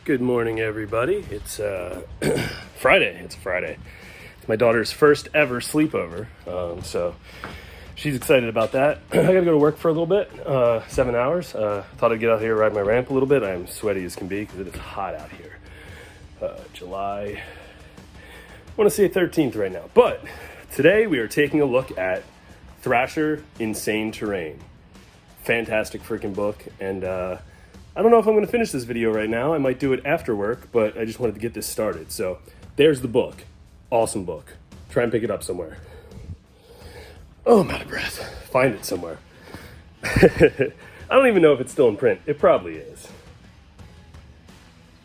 Good morning, everybody. It's Friday. It's Friday. It's my daughter's first ever sleepover, so she's excited about that. I gotta go to work for a little bit, 7 hours. Thought I'd get out here, ride my ramp a little bit. I'm sweaty as can be because it is hot out here. July, I want to say 13th right now. But today we are taking a look at Thrasher, Insane Terrain. Fantastic freaking book, and I don't know if I'm going to finish this video right now. I might do it after work, but I just wanted to get this started. So there's the book. Awesome book. Try and pick it up somewhere. Oh, I'm out of breath. Find it somewhere. I don't even know if it's still in print. It probably is.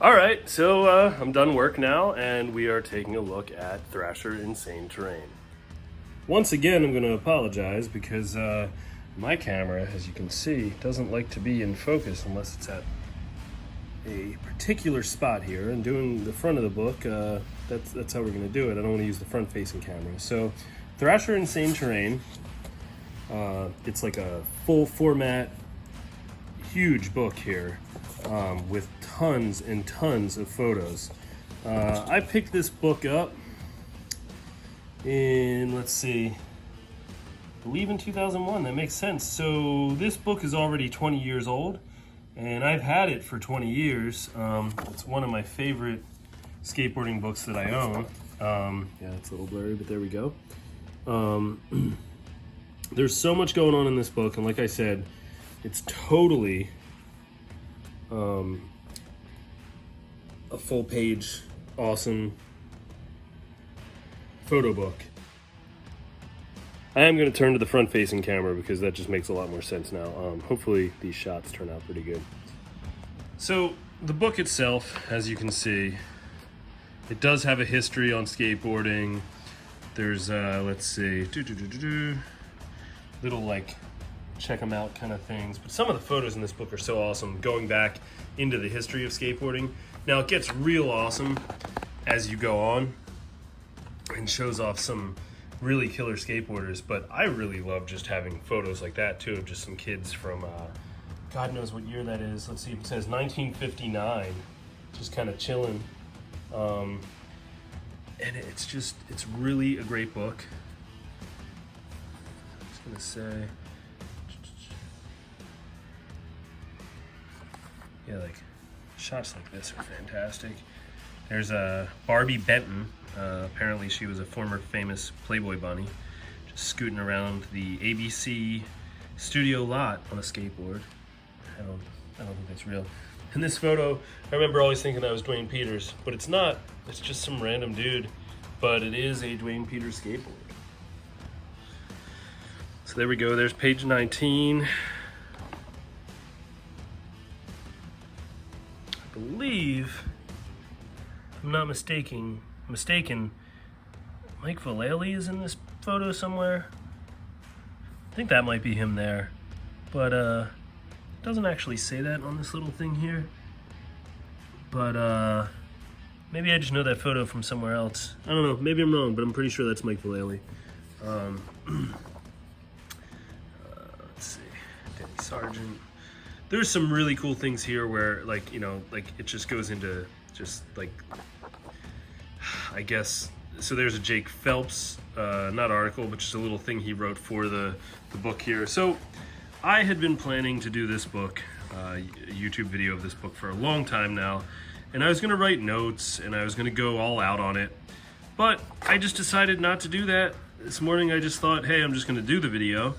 All right, so I'm done work now, and we are taking a look at Thrasher, Insane Terrain. Once again, I'm going to apologize because my camera, as you can see, doesn't like to be in focus unless it's at a particular spot here. And doing the front of the book, that's how we're going to do it. I don't want to use the front-facing camera. So, Thrasher Insane Terrain, it's like a full format, huge book here with tons and tons of photos. I picked this book up in, let's see, I believe in 2001. That makes sense. So this book is already 20 years old, and I've had it for 20 years. It's one of my favorite skateboarding books that I own. Yeah, it's a little blurry, but there we go. There's so much going on in this book, and like I said, it's totally a full-page, awesome photo book. I am going to turn to the front-facing camera because that just makes a lot more sense now. Hopefully these shots turn out pretty good. So the book itself, as you can see, it does have a history on skateboarding. There's, let's see, little like check them out kind of things. But some of the photos in this book are so awesome, going back into the history of skateboarding. Now it gets real awesome as you go on and shows off some really killer skateboarders, but I really love just having photos like that too, of just some kids from God knows what year that is. Let's see, it says 1959, just kind of chilling. And it's really a great book. I was gonna say, yeah, like shots like this are fantastic. There's a Barbie Benton. Apparently she was a former famous Playboy bunny, just scooting around the ABC studio lot on a skateboard. I don't think that's real. In this photo, I remember always thinking that was Dwayne Peters, but it's not. It's just some random dude, but it is a Dwayne Peters skateboard. So there we go. There's page 19. I believe, if I'm not mistaken, Mike Vallely is in this photo somewhere. I think that might be him there, but it doesn't actually say that on this little thing here. But maybe I just know that photo from somewhere else. I don't know, maybe I'm wrong, but I'm pretty sure that's Mike Vallely. Let's see, Danny Sargent. There's some really cool things here where, like, you know, like it just goes into just like, I guess, so there's a Jake Phelps, not article, but just a little thing he wrote for the book here. So I had been planning to do this book, a YouTube video of this book for a long time now, and I was gonna write notes and I was gonna go all out on it, but I just decided not to do that. This morning I just thought, hey, I'm just gonna do the video.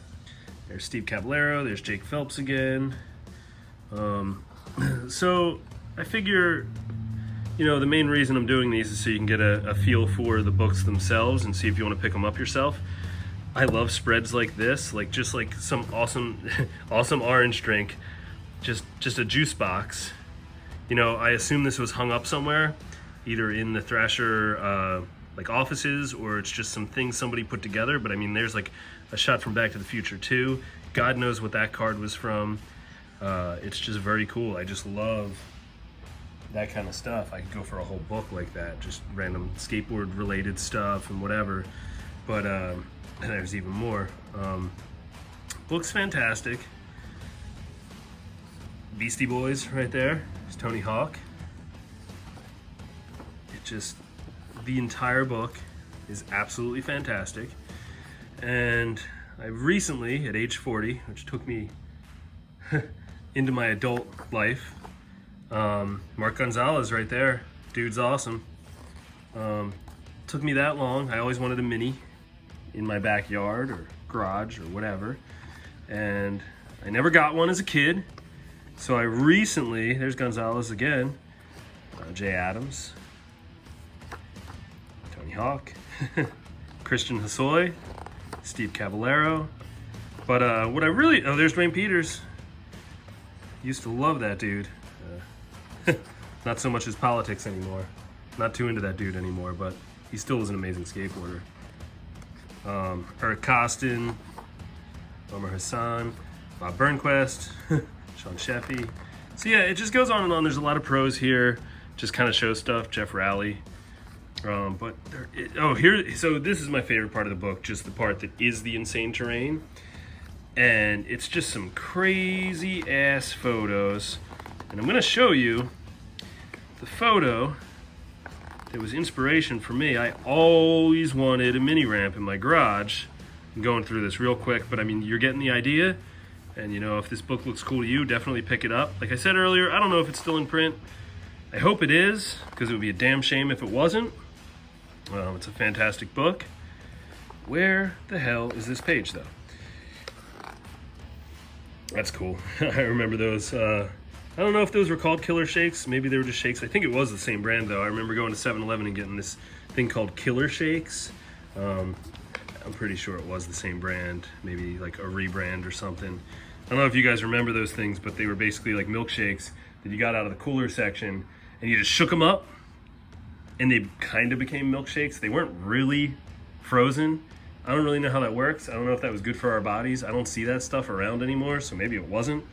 There's Steve Caballero, there's Jake Phelps again. So I figure, you know, the main reason I'm doing these is so you can get a feel for the books themselves and see if you want to pick them up yourself. I love spreads like this, like just like some awesome awesome orange drink, just a juice box. You know, I assume this was hung up somewhere, either in the Thrasher like offices, or it's just some things somebody put together. But I mean, there's like a shot from Back to the Future 2. God knows what that card was from. It's just very cool. I just love that kind of stuff. I could go for a whole book like that, just random skateboard related stuff and whatever. But there's even more. Book's fantastic. Beastie Boys right there. There's Tony Hawk. just the entire book is absolutely fantastic. And I recently, at age 40, which took me into my adult life, Mark Gonzalez right there, dude's awesome. Took me that long. I always wanted a mini in my backyard or garage or whatever, and I never got one as a kid. So I recently, there's Gonzalez again, Jay Adams, Tony Hawk, Christian Hosoi, Steve Caballero. But what I really, oh, there's Dwayne Peters. Used to love that dude. Not so much his politics anymore. Not too into that dude anymore, but he still was an amazing skateboarder. Eric Costin, Omar Hassan, Bob Burnquist, Sean Sheffy. So yeah, it just goes on and on. There's a lot of pros here, just kind of show stuff. Jeff Rowley. So this is my favorite part of the book, just the part that is the insane terrain. And it's just some crazy ass photos. And I'm gonna show you the photo that was inspiration for me. I always wanted a mini ramp in my garage. I'm going through this real quick, but I mean, you're getting the idea. And you know, if this book looks cool to you, definitely pick it up. Like I said earlier, I don't know if it's still in print. I hope it is, because it would be a damn shame if it wasn't. It's a fantastic book. Where the hell is this page, though? That's cool. I remember those. I don't know if those were called Killer Shakes. Maybe they were just shakes. I think it was the same brand, though. I remember going to 7-Eleven and getting this thing called Killer Shakes. I'm pretty sure it was the same brand. Maybe like a rebrand or something. I don't know if you guys remember those things, but they were basically like milkshakes that you got out of the cooler section, and you just shook them up, and they kind of became milkshakes. They weren't really frozen. I don't really know how that works. I don't know if that was good for our bodies. I don't see that stuff around anymore, so maybe it wasn't.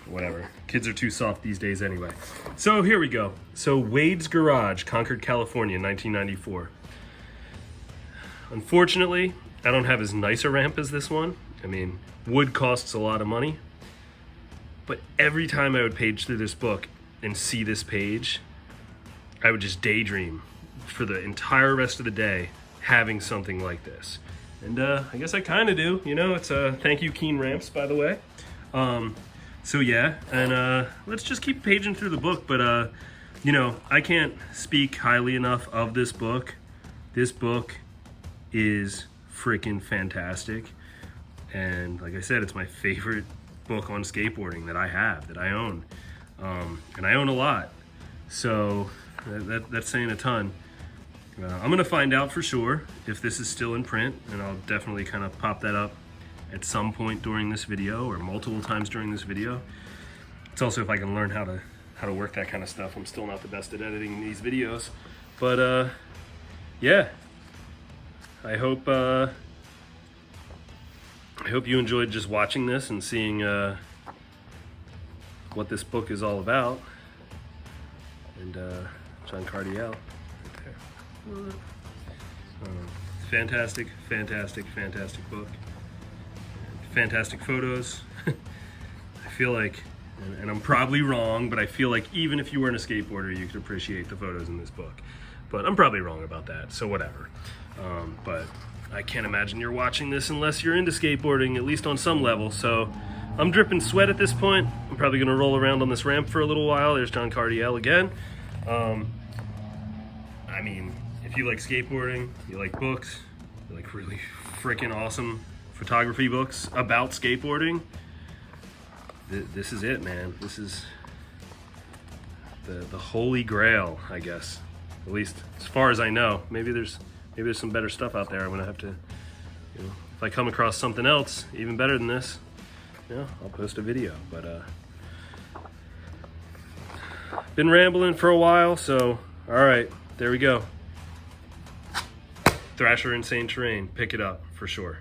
Whatever. Kids are too soft these days anyway. So here we go. So Wade's Garage, Concord, California, 1994. Unfortunately, I don't have as nice a ramp as this one. I mean, wood costs a lot of money. But every time I would page through this book and see this page, I would just daydream for the entire rest of the day having something like this. And I guess I kind of do. You know, it's a thank you, Keen Ramps, by the way. So yeah, and let's just keep paging through the book. But you know, I can't speak highly enough of this book. This book is freaking fantastic. And like I said, it's my favorite book on skateboarding that I have, that I own. And I own a lot. So that's saying a ton. I'm gonna find out for sure if this is still in print, and I'll definitely kind of pop that up at some point during this video, or multiple times during this video. It's also if I can learn how to work that kind of stuff. I'm still not the best at editing these videos, but yeah. I hope you enjoyed just watching this and seeing what this book is all about. And John Cardiel. Fantastic, fantastic, fantastic book. Fantastic photos. I feel like, and I'm probably wrong, but I feel like even if you weren't a skateboarder, you could appreciate the photos in this book. But I'm probably wrong about that, so whatever. But I can't imagine you're watching this unless you're into skateboarding, at least on some level. So I'm dripping sweat at this point. I'm probably gonna roll around on this ramp for a little while. There's John Cardiel again. I mean, if you like skateboarding, you like books, you like really freaking awesome photography books about skateboarding, this is it, man. This is the holy grail, I guess. At least as far as I know. Maybe there's some better stuff out there. I'm gonna have to, you know, if I come across something else even better than this, yeah, I'll post a video. But been rambling for a while, so all right, there we go. Thrasher Insane Terrain, pick it up for sure.